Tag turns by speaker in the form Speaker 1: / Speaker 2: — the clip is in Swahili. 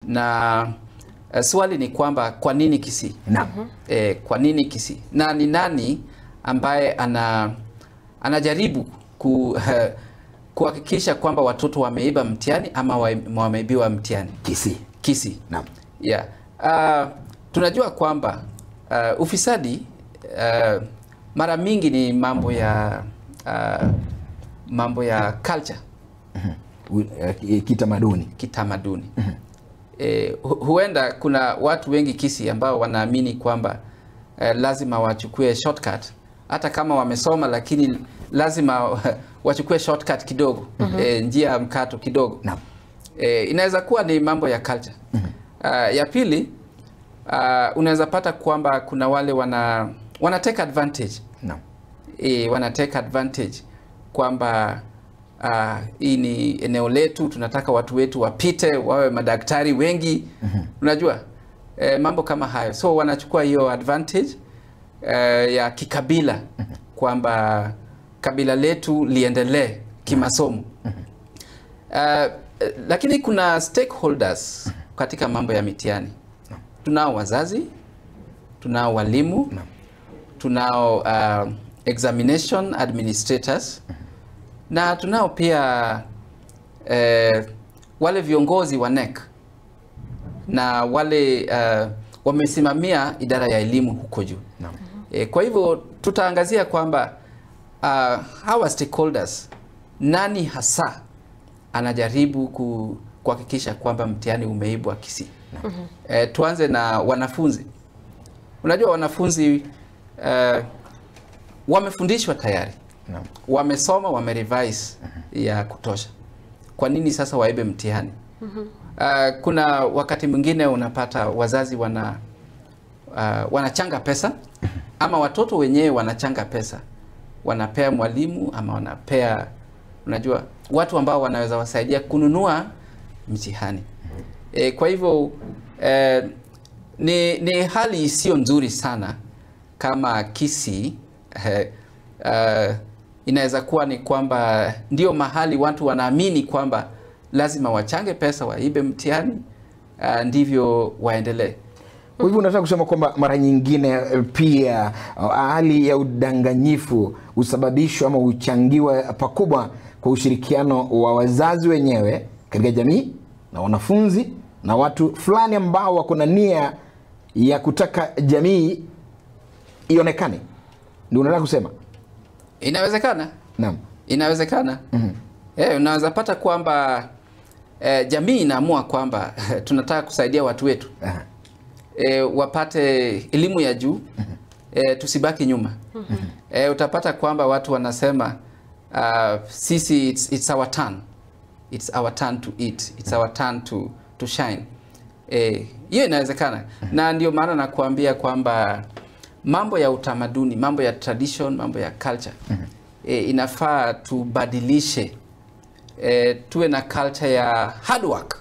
Speaker 1: Na swali ni kwamba kwa nini Kisii? Kwa nini Kisii? Na ni nani ambaye anajaribu kuhakikisha kwamba watoto wameiba mtihani ama wameibiwa mtihani? Kisii.
Speaker 2: Naam.
Speaker 1: Yeah. Tunajua kwamba ufisadi mara mingi ni mambo ya culture.
Speaker 2: Kitamaduni.
Speaker 1: Huenda kuna watu wengi Kisii ambao wanaamini kwamba lazima wachukue shortcut, hata kama wamesoma, lakini lazima wachukue shortcut kidogo, njia ya mkato kidogo.
Speaker 2: Naam.
Speaker 1: Inaweza kuwa ni mambo ya culture. Ya pili, unaweza pata kwamba kuna wale wana take advantage.
Speaker 2: Naam.
Speaker 1: Wana take advantage kwamba hii ni eneo letu, tunataka watu wetu wapite, wawe madaktari wengi. Unajua mambo kama hayo. So wanachukua hiyo advantage ya kikabila kwamba kabila letu liendelee kimasomo. Lakini kuna stakeholders katika mambo ya mitihani. Tunao wazazi, tunao walimu, tunao examination administrators, na tunao pia wale viongozi wa NEC na wale wamesimamia idara ya elimu huko juu. Kwa hivyo tutaangazia kwamba hawa stakeholders, nani hasa anajaribu kuhakikisha kwamba mtihani umeibwa Kisii. Tuanze na wanafunzi. Unajua wanafunzi wamefundishwa tayari. Wamesoma, wamerevise ya kutosha. Kwa nini sasa waibe mtihani? Kuna wakati mwingine unapata wazazi wanachanga pesa, ama watoto wenyewe wanachanga pesa, wanapea mwalimu ama wanapea, unajua, watu ambao wanaweza wasaidia kununua mtihani. Kwa hivyo ni hali isiyo nzuri sana kama Kisii. Inaweza kuwa ni kwamba ndio mahali watu wanaamini kwamba lazima wachange pesa waibe mtihani, ndivyo waendelee.
Speaker 2: Kwa hivyo unataka kusema kwamba mara nyingine pia hali ya udanganyifu usababishwa ama uchangiwa pakubwa kwa ushirikiano wa wazazi wenyewe katika jamii na wanafunzi na watu fulani ambao wako na nia ya kutaka jamii ionekane? Ndio unataka kusema?
Speaker 1: Inawezekana.
Speaker 2: Naam.
Speaker 1: Inawezekana. Unaweza pata kwamba jamii inaamua kwamba tunataka kusaidia watu wetu. Wapate elimu ya juu, tusibaki nyuma. Utapata kwamba watu wanasema sisi it's our turn. It's our turn to eat. It's our turn to shine. Hiyo inawezekana. Na ndio maana nakuambia kwamba mambo ya utamaduni, mambo ya tradition, mambo ya culture, inafaa tubadilishe, tuwe na culture ya hard work.